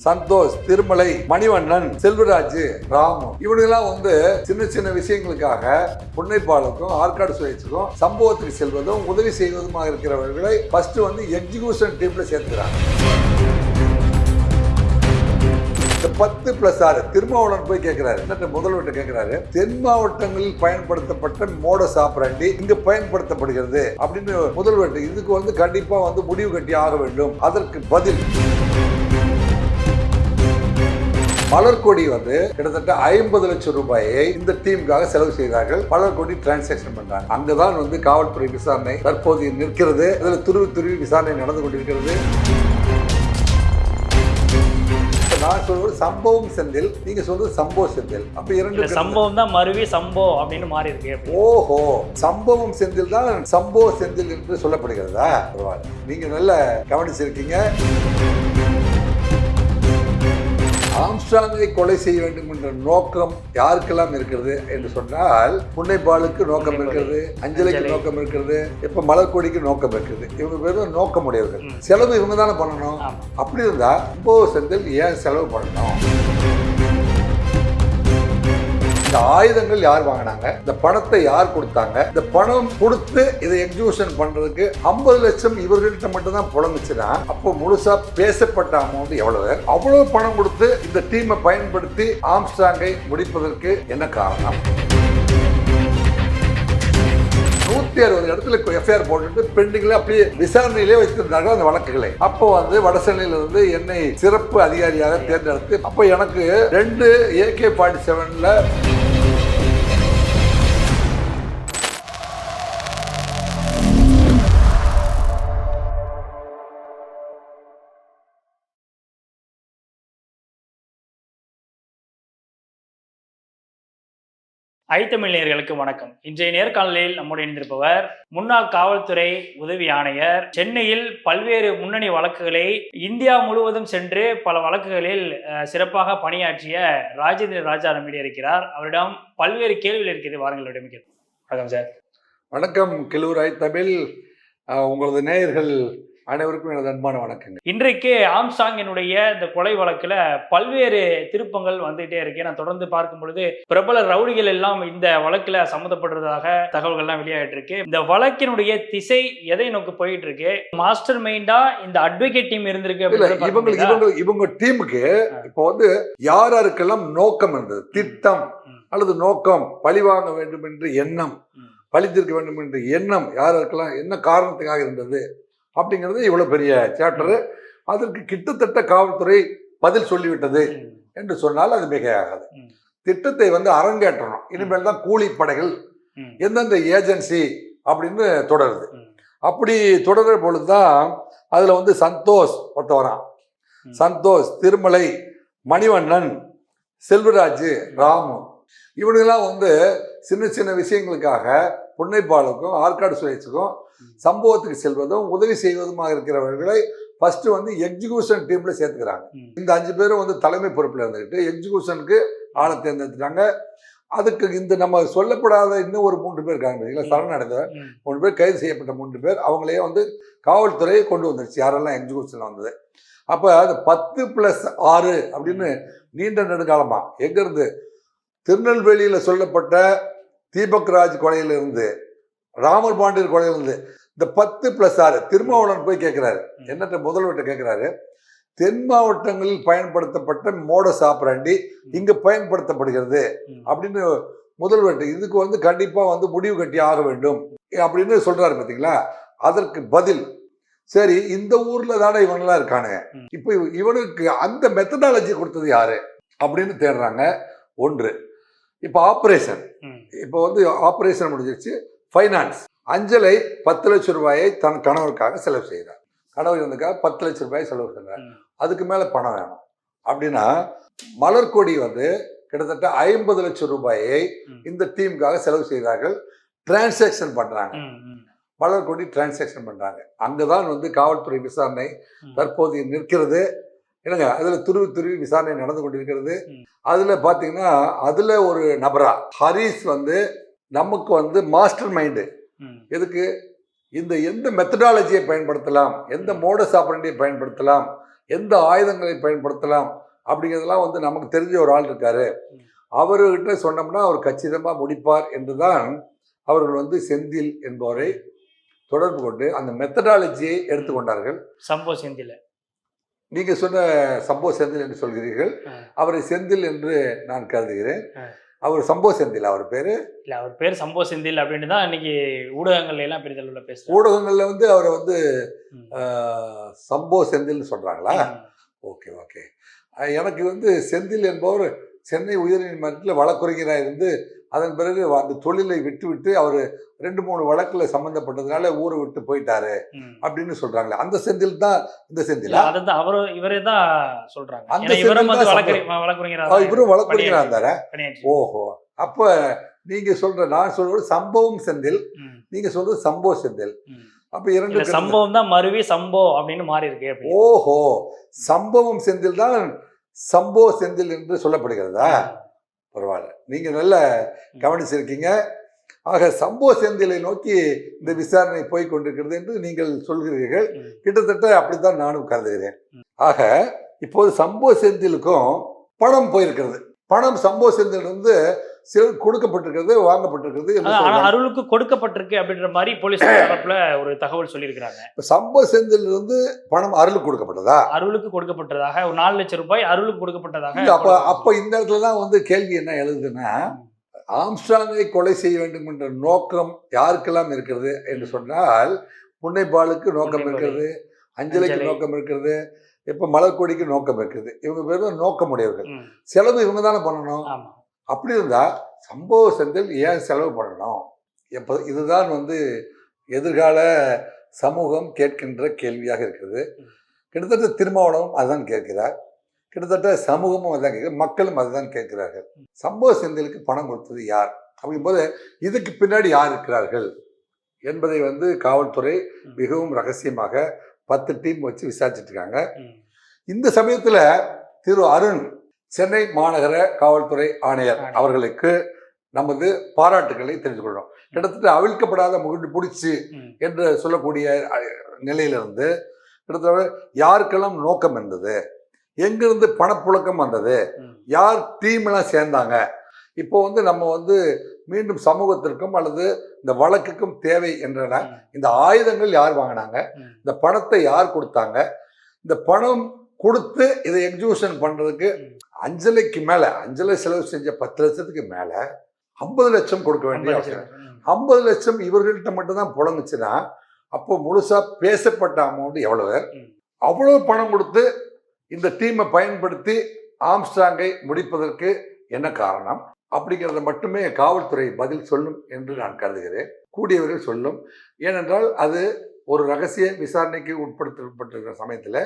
சந்தோஷ், திருமலை, மணிவண்ணன், செல்வராஜ், ராமு இவனுங்கெல்லாம் சின்ன சின்ன விஷயங்களுக்காக புன்னைப்பாலுக்கும் ஆற்காடு சுழற்சிக்கும் சம்பவத்துக்கு செல்வதும் உதவி செய்வதுமாக இருக்கிறவர்களை ஃபர்ஸ்ட் எக்ஸிகியூஷன் டீம்ல சேர்த்துக்கிறாங்க. 10+6 திருமாவளவன் போய் கேட்கிறாரு, முதல்வர்கிட்ட கேட்கிறாரு, தென் மாவட்டங்களில் பயன்படுத்தப்பட்ட மோடஸ் ஆபரண்டி இங்கு பயன்படுத்தப்படுகிறது அப்படின்னு முதல்வர்கிட்ட. இதுக்கு கண்டிப்பா முடிவு கட்டி ஆக வேண்டும். அதற்கு பதில் மலர்கொடி கிட்டத்தட்ட 50 லட்சம் ரூபாயை இந்த டீமுக்காக செலவு செய்தார்கள். மலர்கொடி டிரான்சாக்சன் பண்றாங்க. அங்கதான் காவல்துறை விசாரணை தற்போது நிற்கிறது. அதுல துருவி விசாரணை நடந்து கொண்டிருக்கிறது. நான் சொல்வது சம்பவம் செந்தில், நீங்க சொல்றது சம்பவ செந்தில். அப்ப இரண்டு சம்பவம் தான் மருவி சம்பவ அப்படின்னு மாறி இருக்கு. ஓஹோ, சம்பவம் செந்தில் தான் சம்பவ செந்தில் என்று சொல்லப்படுகிறதா? நீங்க நல்ல கவனிச்சிருக்கீங்க. ஆம்ஸ்ட்ராங்கை கொலை செய்ய வேண்டும் என்ற நோக்கம் யாருக்கெல்லாம் இருக்கிறது என்று சொன்னால், புன்னைப்பாலுக்கு நோக்கம் இருக்கிறது, அஞ்சலிக்கு நோக்கம் இருக்கிறது, இப்ப மலர்கொடிக்கு நோக்கம் இருக்கிறது. இவங்க பேரும் நோக்கம் உடையவர்கள். செலவு இவங்க தானே பண்ணணும். அப்படி இருந்தா சம்பவ செந்தில் ஏன் செலவு பண்ணணும்? இந்த ஆயுதங்கள் யார் வாங்கினாங்க? இந்த பணத்தை யார் கொடுத்தாங்க? இந்த பணம் கொடுத்து இதை எக்ஸிகியூஷன் பண்றதுக்கு 50 லட்சம் இவர்கள்ட்ட மட்டும் தான் புலங்குச்சுன்னா, அப்போ முழுசா பேசப்பட்ட அமௌண்ட் எவ்வளவு? அவ்வளவு பணம் கொடுத்து இந்த டீமை பயன்படுத்தி ஆம்ஸ்ட்ராங்கை முடிப்பதற்கு என்ன காரணம்? 160 இடத்துல எஃப்ஐஆர் போட்டு பெண்டிங்ல அப்படியே விசாரணையிலே வச்சிருந்தாங்க அந்த வழக்குகளை. அப்போ வடசென்னையில இருந்து என்னை சிறப்பு அதிகாரியாக தேர்ந்தெடுத்து, அப்போ எனக்கு 2 AK-47ல ஐத்தமிழர்களுக்கு வணக்கம். இன்றைய நேர்காணலில் நம்முடைய இணைந்திருப்பவர் முன்னாள் காவல்துறை உதவி ஆணையர், சென்னையில் பல்வேறு முன்னணி வழக்குகளை இந்தியா முழுவதும் சென்று பல வழக்குகளில் சிறப்பாக பணியாற்றிய ராஜேந்திர ராஜா நம்மிடையே இருக்கிறார். அவரிடம் பல்வேறு கேள்விகள் இருக்கிறது. வாருங்களிடம். வணக்கம் சார். வணக்கம் கிலூர் ஐத்தமிழ். உங்களது நேயர்கள் அனைவருக்கும் எனது அன்பான வணக்கங்கள். இன்றைக்கு ஆம்ஸ்ட்ராங்கினுடைய இந்த கொலை வழக்குல பல்வேறு திருப்பங்கள் வந்துட்டே இருக்கு. நான் தொடர்ந்து பார்க்கும் பொழுது பிரபல ரவுடிகள் எல்லாம் இந்த வழக்குல சம்மந்தப்படுறதாக தகவல்கள்லாம் வெளியாகிட்டு இருக்கு. இந்த வழக்கினுடைய திசை எதை நோக்கி போயிட்டு இருக்கு? மாஸ்டர் மைண்டா இந்த அட்வொகேட் டீம் இருந்திருக்கு. இவங்க டீமுக்கு இப்போ யாருக்கெல்லாம் நோக்கம் இருந்தது, திட்டம் அல்லது நோக்கம், பழிவாங்க வேண்டும் என்று எண்ணம், பழித்திருக்க வேண்டும் என்று எண்ணம் யாருக்கெல்லாம் என்ன காரணத்துக்காக இருந்தது அப்படிங்கிறது இவ்வளவு பெரிய சாப்டர். அதற்கு கிட்டத்தட்ட காவல்துறை பதில் சொல்லிவிட்டது என்று சொன்னால் அது மிகையாகாது. திட்டத்தை அரங்கேற்றணும். இனிமேல் தான் கூலிப்படைகள் எந்தெந்த ஏஜென்சி அப்படின்னு தொடருது. அப்படி தொடர்ற பொழுதுதான் அதுல சந்தோஷ் ஒருத்தவரான். சந்தோஷ், திருமலை, மணிவண்ணன், செல்வராஜ், ராமு இவனுங்கெல்லாம் சின்ன சின்ன விஷயங்களுக்காக புன்னைப்பாலுக்கும் ஆற்காடு சுழற்சிக்கும் சம்பவத்துக்கு செல்வதும் உதவி செய்வதுமாக இருக்கிறவர்களை ஃபர்ஸ்ட் எக்ஸிகியூஷன் டீம்ல சேர்த்துக்கிறாங்க. இந்த 5 பேரும் தலைமை பொறுப்புல இருந்துக்கிட்டு எக்ஸிகியூஷனுக்கு ஆளை தேர்ந்தெடுத்துட்டாங்க. அதுக்கு இந்த நம்ம சொல்லப்படாத இன்னும் ஒரு 3 பேர் இருக்காங்க. சரணடைந்த 3 பேர், கைது செய்யப்பட்ட 3 பேர், அவங்களே காவல்துறையை கொண்டு வந்துருச்சு யாரெல்லாம் எக்ஸிகியூஷன்ல வந்தது. அப்ப அது 10+6 அப்படின்னு நீண்ட நெடுங்காலமா எங்க இருந்து, திருநெல்வேலியில சொல்லப்பட்ட தீபக் ராஜ் கொலையிலிருந்து, ராமர் பாண்டியர் கொலையிலிருந்து, இந்த 10+6 திருமாவளவன் போய் கேட்கிறாரு, முதல்வர்கிட்ட கேட்கிறாரு, தென் மாவட்டங்களில் பயன்படுத்தப்பட்ட மோடஸ் ஆபரண்டி இங்கு பயன்படுத்தப்படுகிறது அப்படின்னு முதல்வர்கிட்ட. இதுக்கு கண்டிப்பா முடிவு கட்டி ஆக வேண்டும் அப்படின்னு சொல்றாரு. பாத்தீங்களா? அதற்கு பதில், சரி இந்த ஊர்ல தானே இவனெல்லாம் இருக்கானுங்க, இப்ப இவனுக்கு அந்த மெத்தடாலஜி கொடுத்தது யாரு அப்படின்னு தேடுறாங்க. ஒன்று. இப்ப ஆபரேஷன், இப்ப ஆபரேஷன் முடிஞ்சிருச்சு. ஃபைனான்ஸ், அஞ்சலை 10 லட்சம் ரூபாயை தன் கணவருக்காக செலவு செய்தார். கணவர் இருந்துக்காக 10 லட்சம் ரூபாய் செலவு செய்தார். அதுக்கு மேல பணம் வேணும் அப்படின்னா, மலர்கொடி கிட்டத்தட்ட 50 லட்சம் ரூபாயை இந்த டீமுக்காக செலவு செய்தார்கள். டிரான்சாக்சன் பண்றாங்க. மலர்கொடி டிரான்சாக்சன் பண்றாங்க. அங்கதான் காவல்துறை விசாரணை தற்போது நிற்கிறது. என்னங்க, அதுல துருவி விசாரணை நடந்து கொண்டிருக்கிறது. அதுல பாத்தீங்கன்னா அதுல ஒரு நபரா ஹரிஸ் நமக்கு மாஸ்டர் மைண்டு. எதுக்கு? எந்த மெத்தடாலஜியை பயன்படுத்தலாம், எந்த மோடஸ் ஆபரண்டியை பயன்படுத்தலாம், எந்த ஆயுதங்களை பயன்படுத்தலாம் அப்படிங்கிறதெல்லாம் வந்து நமக்கு தெரிஞ்ச ஒரு ஆள் இருக்காரு, அவர்கிட்ட சொன்னோம்னா அவர் கச்சிதமாக முடிப்பார் என்றுதான் அவர்கள் வந்து செந்தில் என்பவரை தொடர்பு கொண்டு அந்த மெத்தடாலஜியை எடுத்துக்கொண்டார்கள். சம்போ செந்தில் நீங்க சொன்ன சம்போ செந்தில் என்று சொல்கிறீர்கள், அவரை செந்தில் என்று நான் கருதுகிறேன். அவர் சம்போ செந்தில் அவர் பேரு இல்ல, அவர் பேர் சம்போ செந்தில் அப்படின்னு தான் இன்னைக்கு ஊடகங்கள்ல எல்லாம் பெரிதளவுல பேசுறாங்க. ஊடகங்கள்ல வந்து அவரை வந்து சம்போ செந்தில்னு சொல்றாங்களா? Okay okay. எனக்கு வந்து செந்தில் என்பவர் சென்னை உயர்நீதிமன்றத்தில் வழக்குரைஞராக இருந்து அதன் பிறகு அந்த தொழிலை விட்டு அவர் 2-3 வழக்குல சம்பந்தப்பட்டதுனால ஊரை விட்டு போயிட்டாரு அப்படின்னு சொல்றாங்களே, அந்த செந்தில் தான் இந்த செந்தில். அதுதான் அவரும் இவரே தான் சொல்றாங்க. அந்த இவரும் வந்து வழக்குரைஞரா இருந்தாரு. ஓஹோ, அப்ப நீங்க சொல்ற நான் சொல்றது சம்பவம் செந்தில், நீங்க சொல்றது சம்போ செந்தில். அப்ப இரண்டு சம்பவம் தான் மருவி சம்போ அப்படின்னு மாறி இருக்கு. ஓஹோ, சம்பவம் செந்தில் தான் சம்போ செந்தில் என்று சொல்லப்படுகிறதா? பரவாயில்ல, நீங்க நல்ல கவனிச்சிருக்கீங்க. ஆக சம்போ செந்திலை நோக்கி இந்த விசாரணை போய் கொண்டிருக்கிறது என்று நீங்கள் சொல்கிறீர்கள். கிட்டத்தட்ட அப்படித்தான் நானும் கருதுகிறேன். ஆக இப்போது சம்போ செந்திலுக்கும் பணம் போயிருக்கிறது. பணம் சம்போ செந்தில் இருந்து கொடுக்கப்பட்டிருக்கிறது, வாங்கப்பட்டிருக்கிறது. அருளுக்கு கொடுக்கப்பட்டிருக்கு அப்படின்ற மாதிரி போலீஸ் தரப்புல ஒரு தகவல் சொல்லியிருக்கிறாங்க. சம்போ செந்தில் இருந்து பணம் அருளுக்கு கொடுக்கப்பட்டதா? அருளுக்கு கொடுக்கப்பட்டதாக ஒரு 4 லட்சம் ரூபாய் அருளுக்கு கொடுக்கப்பட்டதாக. அப்ப இந்த இடத்துல தான் வந்து கேள்வி என்ன எழுதுன்னா, ஆம்ஸ்ட்ராங்கை கொலை செய்ய வேண்டும் என்ற நோக்கம் யாருக்கெல்லாம் இருக்கிறது என்று சொன்னால், புன்னைபாலுக்கு நோக்கம் இருக்கிறது, அஞ்சலிக்கு நோக்கம் இருக்கிறது, இப்ப மலர்கொடிக்கு நோக்கம் இருக்குது. இவங்க பேரும் நோக்கமுடையவர்கள். செலவு இவங்க தானே பண்ணணும். அப்படி இருந்தா சம்போ செந்தில் ஏன் செலவு பண்ணணும்? எப்போ இதுதான் வந்து எதிர்கால சமூகம் கேட்கின்ற கேள்வியாக இருக்கிறது. கிட்டத்தட்ட திருமாவளவும் அதுதான் கேட்கிறார், கிட்டத்தட்ட சமூகமும் அதுதான் கேட்குது, மக்களும் அதுதான் கேட்கிறார்கள். சம்போ செந்திலுக்கு பணம் கொடுத்தது யார் அப்படிங்கும்போது இதுக்கு பின்னாடி யார் இருக்கிறார்கள் என்பதை வந்து காவல்துறை மிகவும் ரகசியமாக 10 டீம் வச்சு விசாரிச்சுட்டு இருக்காங்க. இந்த சமயத்துல திரு அருண், சென்னை மாநகர காவல்துறை ஆணையர் அவர்களுக்கு நமது பாராட்டுகளை தெரிந்து கொள்கிறோம். கிட்டத்தட்ட அவிழ்க்கப்படாத முகுண்டு பிடிச்சி என்று சொல்லக்கூடிய நிலையிலிருந்து கிட்டத்தட்ட யாருக்கெல்லாம் நோக்கம் இருந்தது, எங்கிருந்து பணப்புழக்கம் வந்தது, யார் டீம் எல்லாம் சேர்ந்தாங்க, இப்போ வந்து நம்ம வந்து மீண்டும் சமூகத்திற்கும் அல்லது இந்த வழக்குக்கும் தேவை என்றன இந்த ஆயுதங்கள் யார் வாங்கினாங்க, இந்த பணத்தை யார் கொடுத்தாங்க, இந்த பணம் கொடுத்து இதை எக்ஸிகியூஷன் பண்றதுக்கு அஞ்சலிக்கு மேல, அஞ்சலி செலவு செஞ்ச 10 லட்சத்துக்கு மேல 50 லட்சம் கொடுக்க வேண்டிய அவசியம். 50 லட்சம் இவர்கள்ட்ட மட்டும்தான் புழங்குச்சுன்னா அப்போ முழுசா பேசப்பட்ட அமௌண்ட் எவ்வளவு? அவ்வளவு பணம் கொடுத்து இந்த டீமை பயன்படுத்தி ஆம்ஸ்ட்ராங்கை முடிப்பதற்கு என்ன காரணம் அப்படிங்கிறத மட்டுமே காவல்துறை பதில் சொல்லும் என்று நான் கருதுகிறேன். கூடியவர்கள் சொல்லும். ஏனென்றால் அது ஒரு ரகசிய விசாரணைக்கு உட்படுத்தப்பட்டிருக்கிற சமயத்துல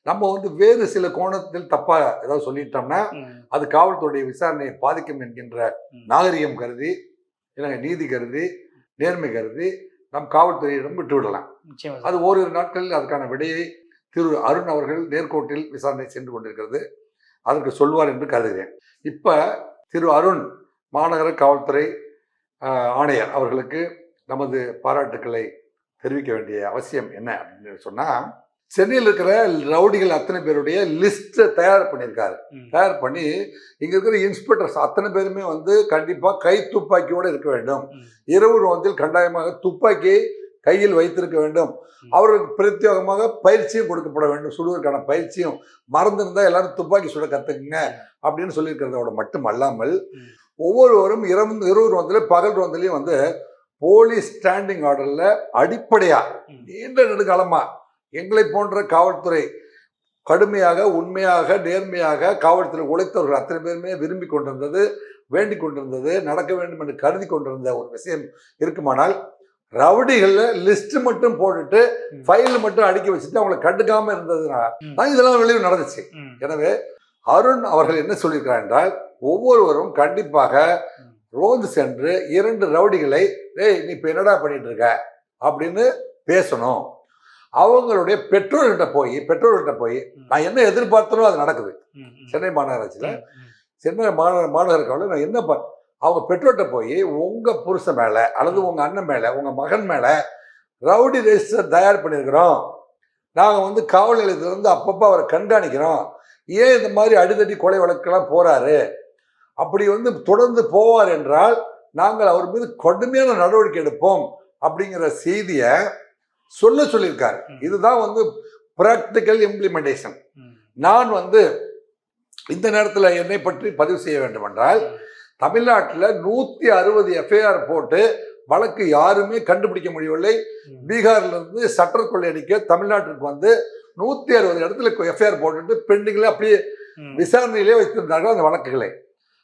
நம்ம வந்து வேறு சில கோணத்தில் தப்பா ஏதாவது சொல்லிட்டோம்னா அது காவல்துறை விசாரணையை பாதிக்கும் என்கின்ற நாகரிகம் கருதி, நீதி கருதி, நேர்மை கருதி நம் காவல்துறையிடம் விட்டு விடலாம். அது ஓரிரு நாட்களில் அதுக்கான விடையை திரு அருண் அவர்கள் நேர்கோட்டில் விசாரணை சென்று கொண்டிருக்கிறது, அதற்கு சொல்வார் என்று கருதுகிறேன். இப்ப திரு அருண் மாநகர காவல்துறை ஆணையர் அவர்களுக்கு நமது பாராட்டுக்களை தெரிவிக்க வேண்டிய அவசியம் என்ன அப்படின்னு சொன்னா, சென்னையில் இருக்கிற ரவுடிகள் அத்தனை பேருடைய லிஸ்ட்டை தயார் பண்ணியிருக்காரு. தயார் பண்ணி இங்க இருக்கிற இன்ஸ்பெக்டர்ஸ் அத்தனை பேருமே வந்து கண்டிப்பா கை துப்பாக்கியோடு இருக்க வேண்டும், இரவு ரோந்தில் கட்டாயமாக துப்பாக்கியை கையில் வைத்திருக்க வேண்டும், அவர்களுக்கு பிரத்யேகமாக பயிற்சியும் கொடுக்கப்பட வேண்டும், சுடுவதற்கான பயிற்சியும். மறந்துருந்தா எல்லாரும் துப்பாக்கி சுட கத்துக்குங்க அப்படின்னு சொல்லியிருக்கிறதோட மட்டும் அல்லாமல் ஒவ்வொருவரும் இரவு ரோந்தில் பகல் ரோந்திலையும் வந்து போலீஸ் ஸ்டாண்டிங் ஆர்டர்ல அடிப்படையா நீண்ட நெடுங்காலமா எங்களை போன்ற காவல்துறை கடுமையாக உண்மையாக நேர்மையாக காவல்துறை உழைத்தவர்கள் அத்தனை பேருமே விரும்பி கொண்டிருந்தது, வேண்டிக் கொண்டிருந்தது, நடக்க வேண்டும் என்று கருதி கொண்டிருந்த ஒரு விஷயம் இருக்குமானால், ரவுடிகள்ல லிஸ்ட் மட்டும் போட்டுட்டு ஃபைல் மட்டும் அடுக்கி வச்சுட்டு அவங்களை கண்டுக்காம இருந்ததுனால இதெல்லாம் வெளியே நடந்துச்சு. எனவே அருண் அவர்கள் என்ன சொல்லியிருக்கிறார் என்றால், ஒவ்வொருவரும் கண்டிப்பாக ரோந்து சென்று 2 ரவுடிகளை டேய் நீ இப்ப என்னடா பண்ணிட்டு இருக்க அப்படின்னு பேசணும். அவங்களுடைய பெற்றோர்கிட்ட போய் நான் என்ன எதிர்பார்த்தனோ அது நடக்குது. சென்னை மாநகராட்சியில சென்னை மாநகர காவலில் நான் என்ன அவங்க பெற்றோர்கிட்ட போய் உங்க புருஷன் மேல அல்லது உங்க அண்ணன் மேல உங்க மகன் மேல ரவுடி ரெஜிஸ்டர் தயார் பண்ணியிருக்கிறோம், நாங்கள் வந்து காவல் நிலையத்திலிருந்து அப்பப்போ அவரை கண்காணிக்கிறோம். ஏன் இந்த மாதிரி அடிதடி கொலை வழக்கெல்லாம் போறாரு, அப்படி வந்து தொடர்ந்து போவார் என்றால் நாங்கள் அவர் மீது கடுமையான நடவடிக்கை எடுப்போம் அப்படிங்கிற செய்தியை சொல்லியிருக்காரு. இதுதான் வந்து பிராக்டிக்கல் இம்ப்ளிமெண்டேஷன். நான் வந்து இந்த நேரத்தில் என்னை பற்றி பதிவு செய்ய வேண்டும் என்றால், தமிழ்நாட்டில் 160 எஃப்ஐஆர் போட்டு வழக்கு யாருமே கண்டுபிடிக்க முடியவில்லை. பீகார்லேருந்து சட்டர் கொள்ளையடிக்க தமிழ்நாட்டிற்கு வந்து 160 இடத்துல எஃப்ஐஆர் போட்டுட்டு பெண்டிங்கில் அப்படியே விசாரணையிலே வைத்திருந்தார்கள் அந்த வழக்குகளை.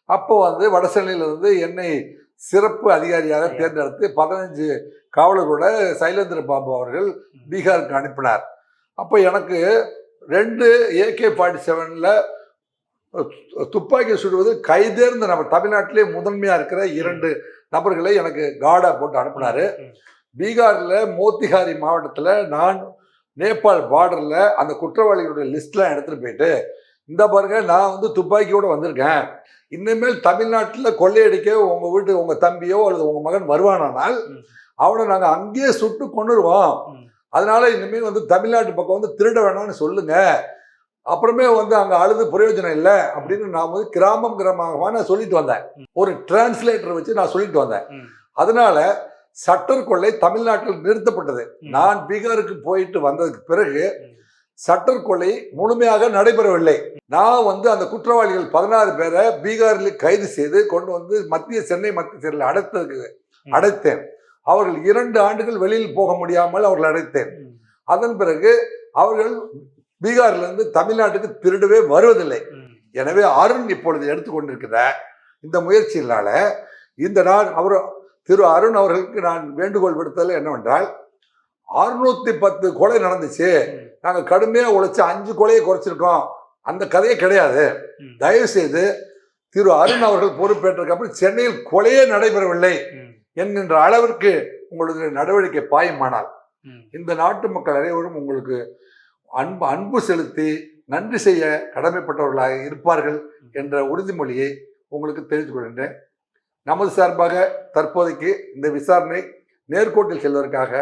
அப்போ வந்து வடசென்னையிலிருந்து என்னை சிறப்பு அதிகாரியாக தேர்ந்தெடுத்து 15 காவலர்களோட சைலேந்திர பாபு அவர்கள் பீகாருக்கு அனுப்பினார். அப்போ எனக்கு 2 AK-47 துப்பாக்கி சுடுவது கைதேர்ந்த நபர், தமிழ்நாட்டிலே முதன்மையாக இருக்கிற 2 நபர்களை எனக்கு கார்டா போட்டு அனுப்பினாரு. பீகாரில் மோத்திஹாரி மாவட்டத்தில் நான் நேபாள் பார்டரில் அந்த குற்றவாளிகளுடைய லிஸ்ட்லாம் எடுத்துகிட்டு போயிட்டு, இந்த பாருங்க நான் வந்து துப்பாக்கியோடு வந்திருக்கேன், இனிமேல் தமிழ்நாட்டில் கொள்ளையடிக்க உங்கள் வீட்டு உங்கள் தம்பியோ அல்லது உங்கள் மகன் வருவானால் அவனை நாங்கள் அங்கேயே சுட்டு கொண்டுருவோம், அதனால இனிமேல் வந்து தமிழ்நாட்டு பக்கம் வந்து திருட வேணாம்னு சொல்லுங்க, அப்புறமே வந்து அங்கே அழுது பிரயோஜனம் இல்லை அப்படின்னு நான் வந்து கிராமமாக நான் சொல்லிட்டு வந்தேன். ஒரு டிரான்ஸ்லேட்டரை வச்சு நான் சொல்லிட்டு வந்தேன். அதனால சட்டர் கொள்ளை தமிழ்நாட்டில் நிறுத்தப்பட்டது. நான் பீகாருக்கு போயிட்டு வந்ததுக்கு பிறகு சட்டர் கொலை முழுமையாக நடைபெறவில்லை. நான் வந்து அந்த குற்றவாளிகள் 16 பேரை பீகாரில் கைது செய்து கொண்டு வந்து சென்னை மத்திய சிறையில் அடைத்தேன். அவர்கள் 2 ஆண்டுகள் வெளியில் போக முடியாமல் அவர்கள் அடைத்தேன். அதன் பிறகு அவர்கள் பீகாரிலிருந்து தமிழ்நாட்டுக்கு திருடவே வருவதில்லை. எனவே அருண் இப்பொழுது எடுத்துக்கொண்டிருக்கிற இந்த முயற்சியினால இந்த நான் திரு அருண் அவர்களுக்கு நான் வேண்டுகோள் விடுத்தது என்னவென்றால், 610 கொலை நடந்துச்சு, நாங்கள் கடுமையாக உழைச்சி 5 கொலையை குறைச்சிருக்கோம், அந்த கதையே கிடையாது. தயவு செய்து திரு அருண் அவர்கள் பொறுப்பேற்றதுக்கு அப்புறம் சென்னையில் கொலையே நடைபெறவில்லை என்கின்ற அளவிற்கு உங்களுடைய நடவடிக்கை பாயுமானால் இந்த நாட்டு மக்கள் அனைவரும் உங்களுக்கு அன்பு செலுத்தி நன்றி செய்ய கடமைப்பட்டவர்களாக இருப்பார்கள் என்ற உறுதிமொழியை உங்களுக்கு தெரிவித்துக் கொள்கின்றேன். நமது சார்பாக தற்போதைக்கு இந்த விசாரணை நேர்கோட்டில் செல்வதற்காக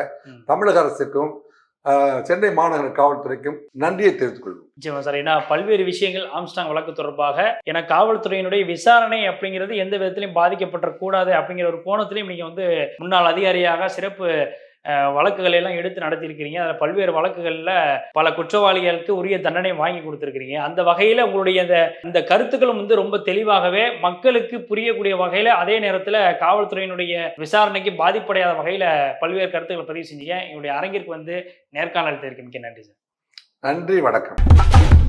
தமிழக அரசுக்கும் சென்னை மாநகர காவல்துறைக்கும் நன்றியை தெரிவித்துக் கொள்வோம். நிச்சயமா சார். ஏன்னா பல்வேறு விஷயங்கள் ஆம்ஸ்டாங் வழக்கு தொடர்பாக ஏன்னா காவல்துறையினுடைய விசாரணை அப்படிங்கிறது எந்த விதத்திலையும் பாதிக்கப்படக்கூடாது அப்படிங்கிற ஒரு கோணத்திலையும் நீங்க வந்து முன்னாள் அதிகாரியாக சிறப்பு வழக்குகளை எல்லாம் எடுத்து நடத்தியிருக்கிறீங்க. அதில் பல்வேறு வழக்குகளில் பல குற்றவாளிகளுக்கு உரிய தண்டனை வாங்கி கொடுத்துருக்கிறீங்க. அந்த வகையில் உங்களுடைய இந்த கருத்துக்களும் வந்து ரொம்ப தெளிவாகவே மக்களுக்கு புரியக்கூடிய வகையில், அதே நேரத்தில் காவல்துறையினுடைய விசாரணைக்கு பாதிப்படையாத வகையில் பல்வேறு கருத்துக்களை பதிவு செஞ்சீங்க. என்னுடைய அரங்கிற்கு வந்து நேர்காணல் தெரிவிக்க மிக்க நன்றி சார். நன்றி, வணக்கம்.